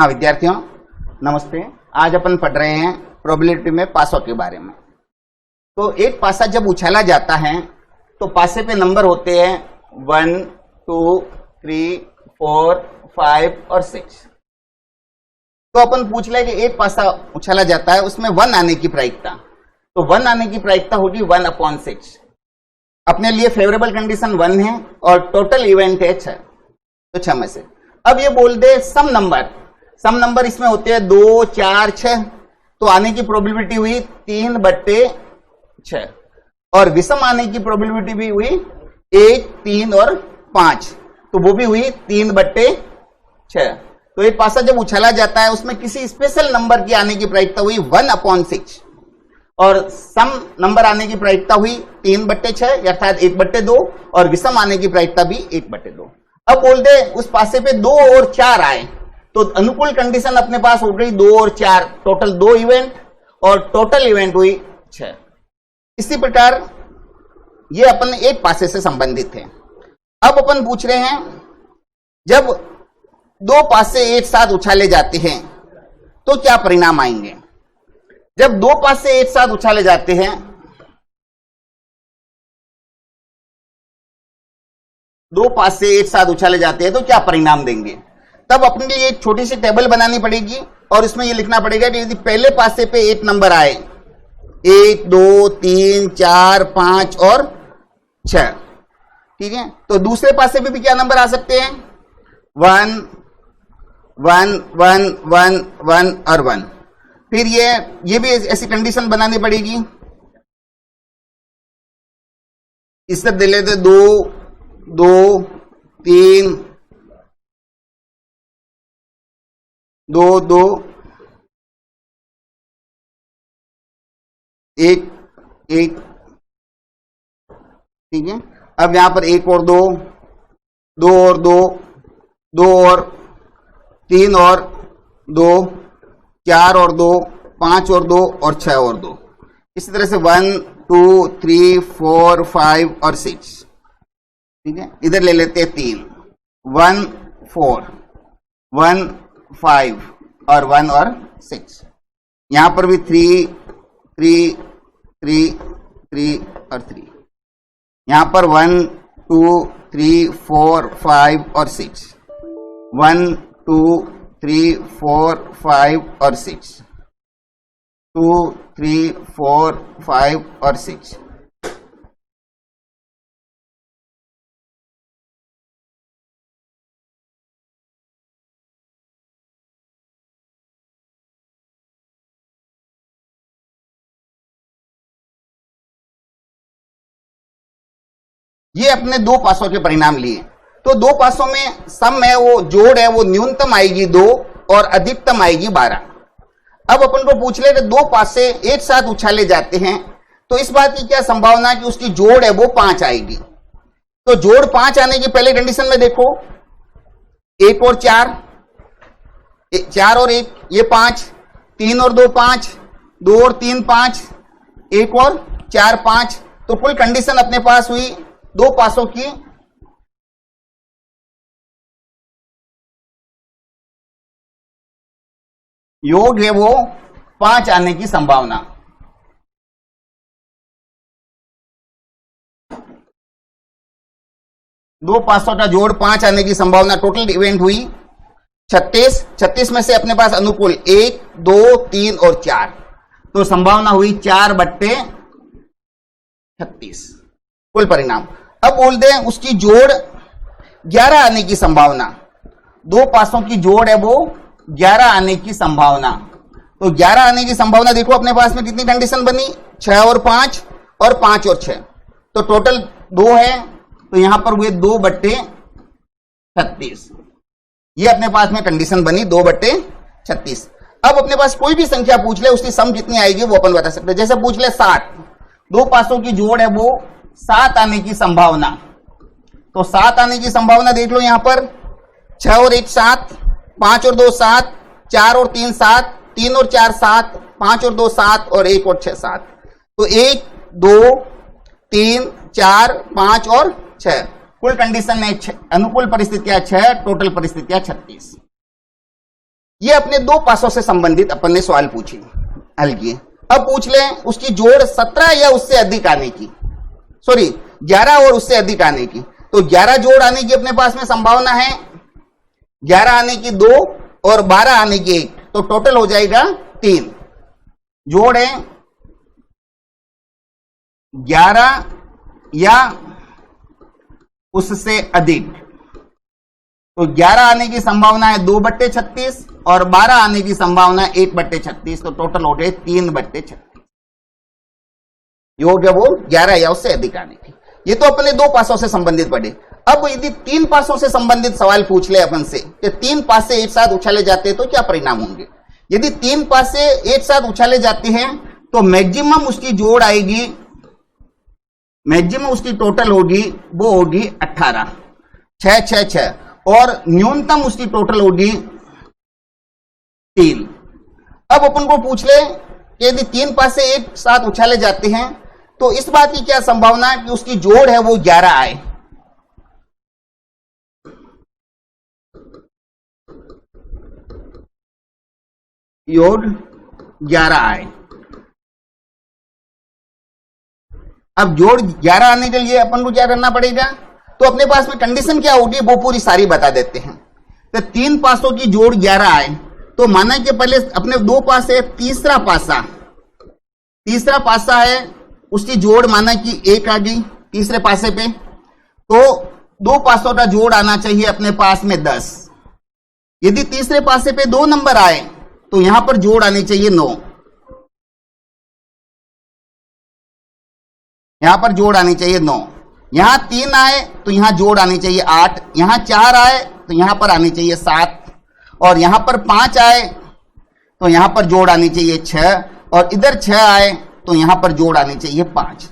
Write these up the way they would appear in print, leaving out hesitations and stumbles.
हाँ विद्यार्थियों नमस्ते। आज अपन पढ़ रहे हैं प्रोबेबिलिटी में पासों के बारे में। तो एक पासा जब उछाला जाता है तो पासे पे नंबर होते हैं 1, 2, 3, 4, 5 और 6। तो अपन पूछ ले कि एक पासा उछाला जाता है उसमें 1 आने की प्रायिकता, तो 1 आने की प्रायिकता होगी 1/6। अपने लिए फेवरेबल कंडीशन 1 है और टोटल इवेंट है 6, तो 6 में से अब ये बोल दे सम नंबर इसमें होते हैं 2, 4, 6, तो आने की प्रोबेबिलिटी हुई 3/6 और विषम आने की प्रोबेबिलिटी भी हुई 1, 3 और 5, तो वो भी हुई 3/6। तो एक पासा जब उछाला जाता है उसमें किसी स्पेशल नंबर की आने की प्रायिकता हुई 1/6 और सम नंबर आने की प्रायिकता हुई 3/6 अर्थात 1/2 और विषम आने की प्रायिकता भी 1/2। अब बोल दे उस पासे पे 2 और 4 आए तो अनुकूल कंडीशन अपने पास हो गई 2 और 4, टोटल 2 इवेंट और टोटल इवेंट हुई 6। इसी प्रकार ये अपन एक पासे से संबंधित है। अब अपन पूछ रहे हैं जब 2 पासे एक साथ उछाले जाते हैं तो क्या परिणाम आएंगे। जब 2 पासे एक साथ उछाले जाते हैं, 2 पासे एक साथ उछाले जाते हैं तो क्या परिणाम देंगे। तब अपने लिए एक छोटी सी टेबल बनानी पड़ेगी और इसमें यह लिखना पड़ेगा कि यदि पहले पासे पे 8 नंबर आए 1, 2, 3, 4, 5 और 6, ठीक है, तो दूसरे पासे पे भी क्या नंबर आ सकते हैं 1, 1, 1, 1, 1 और 1। फिर ये भी ऐसी कंडीशन बनानी पड़ेगी। इस तरफ दे लेते 2, 2, 3, 2, 2, 1, 1, ठीक है। अब यहां पर 1 और 2, 2 और 2, 2 और 3 और 2, 4 और 2, 5 और 2 और 6 और 2। इसी तरह से 1, 2, 3, 4, 5 और 6, ठीक है। इधर ले लेते हैं 3, 1, 4, 1, 5 और 1 और 6। यहां पर भी 3, 3, 3, 3 और 3। यहां पर 1, 2, 3, 4, 5 और 6, 1, 2, 3, 4, 5 और 6, 2, 3, 4, 5 और 6। ये अपने 2 पासों के परिणाम लिए। तो 2 पासों में सम है वो जोड़ है वो न्यूनतम आएगी 2 और अधिकतम आएगी 12। अब अपन को पूछ ले 2 पासे एक साथ उछाले जाते हैं तो इस बात की क्या संभावना कि उसकी जोड़ है वो 5 आएगी। तो जोड़ 5 आने की पहले कंडीशन में देखो 1 और 4, 4 और 1 ये 5, 3 और 2 5, 2 और 3 5, 1 और 4 5, तो कुल कंडीशन अपने पास हुई 2 पासों की योग है वो 5 आने की संभावना। दो पासों का जोड़ 5 आने की संभावना, टोटल इवेंट हुई 36। 36 में से अपने पास अनुकूल 1, 2, 3 और 4, तो संभावना हुई 4/36 कुल परिणाम। अब बोल दें उसकी जोड़ 11 आने की संभावना, 2 पासों की जोड़ है वो 11 आने की संभावना। तो 11 आने की संभावना देखो अपने पास में कितनी कंडीशन बनी 6 और 5 और 5 और 6, तो टोटल 2 है, तो यहां पर हुए 2/36। ये अपने पास में कंडीशन बनी 2/36। अब अपने पास कोई भी संख्या पूछ ले उसकी सम कितनी आएगी वो अपन बता सकते हैं। जैसे पूछ ले 7, 2 पासों की जोड़ है वो 7 आने की संभावना, तो 7 आने की संभावना देख लो यहां पर 6 और 1 7, 5 और 2 7, 4 और 3 7, 3 और 4 7, 5 और 2 7 और 1 और 6 7, तो 1, 2, 3, 4, 5 और 6 कुल कंडीशन है अनुकूल परिस्थितियां 6, टोटल परिस्थितियां 36। ये अपने दो पासों से संबंधित अपन ने सवाल पूछे, हल किए। अब पूछ लें उसकी जोड़ 17 या उससे अधिक आने की, सॉरी 11 और उससे अधिक आने की। तो 11 जोड़ आने की अपने पास में संभावना है, 11 आने की 2 और 12 आने की 1, तो टोटल हो जाएगा 3 जोड़ है 11 या उससे अधिक। तो 11 आने की संभावना है 2/36 और 12 आने की संभावना है 1/36, तो टोटल हो गए 3/36। योग है वो 11 या उससे अधिक आने की। ये तो अपने दो पासों से संबंधित पढ़े। अब यदि 3 पासों से संबंधित सवाल पूछ ले अपन से कि 3 पासे एक साथ उछाले जाते हैं तो क्या परिणाम होंगे। यदि 3 पासे एक साथ उछाले जाते हैं तो मैक्सिमम उसकी जोड़ आएगी, मैक्सिमम उसकी टोटल होगी वो होगी 18, 6 6 6, और न्यूनतम उसकी टोटल होगी 3। अब अपन को पूछ ले कि यदि 3 पासे एक साथ उछाले जाते हैं तो इस बात की क्या संभावना है कि उसकी जोड़ है वो 11 आए। जोड़ 11 आए। अब जोड़ 11 आने के लिए अपन को क्या करना पड़ेगा, तो अपने पास में कंडीशन क्या होगी वो पूरी सारी बता देते हैं। तो 3 पासों की जोड़ 11 आए तो माना कि पहले अपने 2 पासे, तीसरा पासा है उसकी जोड़ माना कि 1 आ गई तीसरे पासे पे, तो 2 पासों का जोड़ आना चाहिए अपने पास में 10। यदि तीसरे पासे पे 2 नंबर आए तो यहां पर जोड़ आनी चाहिए 9, यहां पर जोड़ आनी चाहिए 9। यहां 3 आए तो यहां जोड़ आनी चाहिए 8, यहां 4 आए तो यहां पर आनी चाहिए 7, और यहां पर 5 आए तो यहां पर जोड़ आनी चाहिए 6, और इधर 6 आए तो यहां पर जोड़ आनी चाहिए 5।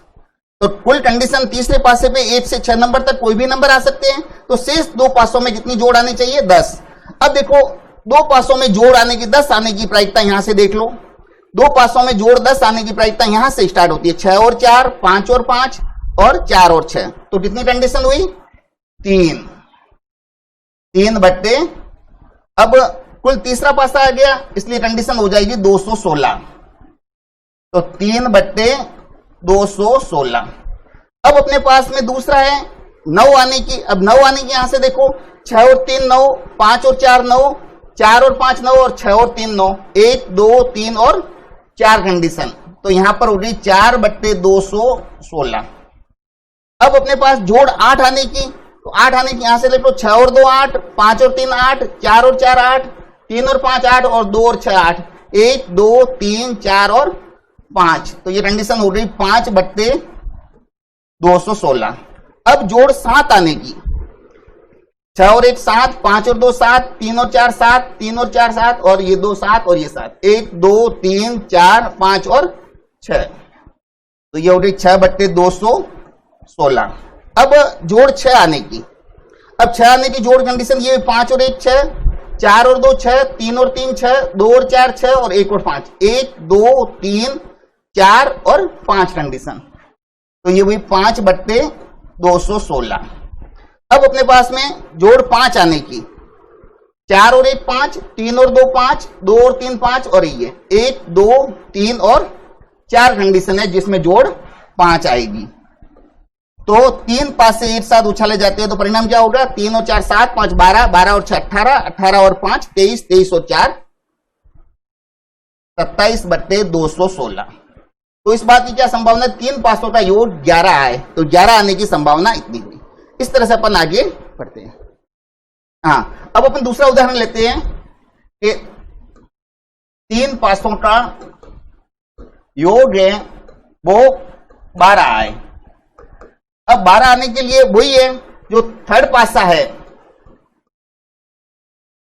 तो कुल कंडीशन तीसरे पासे पे 1 से 6 नंबर तक कोई भी नंबर आ सकते हैं। तो शेष 2 पासों में कितनी जोड़ आनी चाहिए, 10। अब देखो 2 पासों में जोड़ आने की 10 आने की प्रायिकता यहां से देख लो। 2 पासों में जोड़ 10 आने की प्रायिकता यहां से स्टार्ट होती है, 6 और 4, 5 और 5, और 4 और 6। तो कितनी कंडीशन हुई, 3 बट्टे, अब कुल तीसरा पासा आ गया इसलिए कंडीशन हो जाएगी 216। तो 3/216। अब अपने पास में दूसरा है 9 आने की। अब 9 आने की यहां से देखो 6 और 3 9, 5 और 4 9, 4 और 5 9, और 6 और 3 9, 1 2 3 और 4 कंडीशन। तो यहां पर होगी 4/216। अब अपने पास जोड़ 8 आने की, तो 8 आने की यहां से देखो 6 और 2 8, 5 और 3 8, 4 और 4 8, 3 और 5 8, और 2 और 6 8, 1 2 3 4 और 5। तो ये कंडीशन हो गई 5/216। अब जोड़ 7 आने की, 6 और 1 7, 5 और 2 7, 3 और 4 7, 3 और 4 7, और ये 2 7 और ये 7, 1 2 3 4 5 और 6। तो ये हो गई 6/216। अब जोड़ 6 आने की, अब 6 आने की जोड़ कंडीशन ये 5 और 1 6, 4 और 2 6, 3 और 3 6, 2 और 4 6, और 1 और 5, 1 2 3 4 और 5 कंडीशन। तो ये हुई 5/216। अब अपने पास में जोड़ 5 आने की, 4 और 1 5, 3 और 2 5, 2 और 3 5, और ये 1 2 3 और 4 कंडीशन है जिसमें जोड़ 5 आएगी। तो 3 पासे एक साथ उछाले जाते हैं तो परिणाम क्या होगा, 3 और 4 7, 5 12, 12 और 6 18, 18 और 5 23, 23 और 4 27/216। तो इस बात की क्या संभावना, 3 पासों का योग 11 आए, तो 11 आने की संभावना इतनी हुई। इस तरह से अपन आगे बढ़ते हैं। हाँ, अब अपन दूसरा उदाहरण लेते हैं कि 3 पासों का योग है वो 12 आए। अब 12 आने के लिए वही है जो थर्ड पासा है,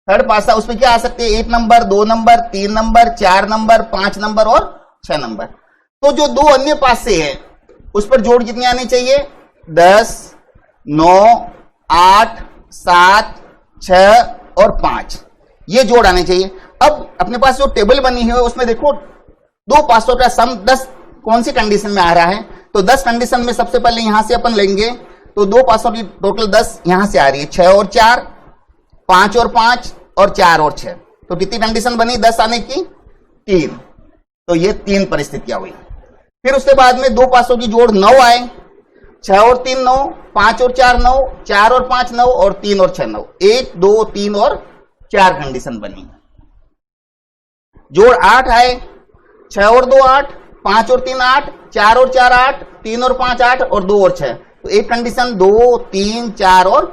थर्ड पासा उसमें क्या आ सकते हैं, 1 number 2 number 3 number 4 number 5 number और 6 नंबर। तो जो 2 अन्य पासे हैं उस पर जोड़ कितनी आनी चाहिए, 10 9 8 7 6 और 5, ये जोड़ आने चाहिए। अब अपने पास जो टेबल बनी है उसमें देखो 2 पासों का सम 10 कौन सी कंडीशन में आ रहा है, तो 10 कंडीशन में सबसे पहले यहां से अपन लेंगे तो 2 पासों की टोटल 10 यहां से आ रही है, 6 और 4, 5 और 5 और 4 और 6। तो कितनी कंडीशन बनी 10 आने की? 3। तो ये 3 परिस्थितियां हुई। फिर उसके बाद में 2 पासों की जोड़ 9 आए, 6 और 3 9, 5 और 4 9, 4 और 5 9 और 3 और 6 9, 1 2 3 और 4 कंडीशन बनी। जोड़ 8 आए, 6 और 2 8, 5 और 3 8, 4 और 4 8, 3 और 5 8 और 2 और 6, तो एक कंडीशन 2 3 4 और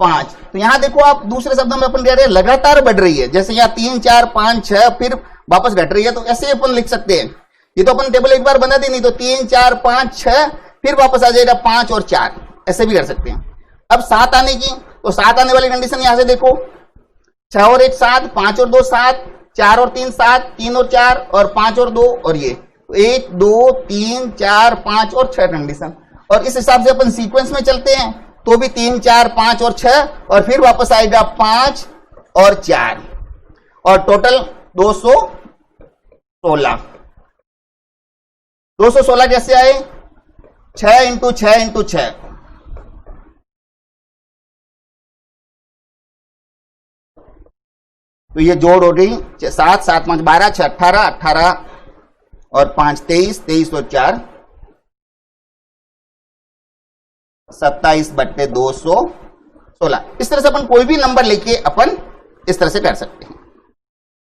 5। तो यहां देखो आप, दूसरे शब्दों में अपन कह रहे हैं लगातार बढ़ रही है, जैसे यहां 3 4 5 6 फिर वापस घट रही है, तो ऐसे अपन लिख सकते हैं। ये तो अपन टेबल एक बार बना दी, नहीं तो 3 4 5 6 फिर वापस आ जाएगा 5 और 4, ऐसे भी कर सकते हैं। अब 7 आने की, तो 7 आने वाली कंडीशन यहां से देखो, 6 और 1 7, 5 और 2 7, 4 और 3 7, 3 और 4 और 5 और 2 और ये 1 2 3 4 5 और 6 कंडीशन। और इस हिसाब से अपन सीक्वेंस में चलते हैं तो भी 3 4 5 और 6 और फिर वापस आएगा 5 और 4 और टोटल 216। 216 कैसे आए? 6 इंटू 6 इंटू 6, तो ये जोड़ हो गई 7 7 5 12, 6 18, 18 और 5 23, 23 और 4 27/216। इस तरह से अपन कोई भी नंबर लेके अपन इस तरह से कर सकते हैं।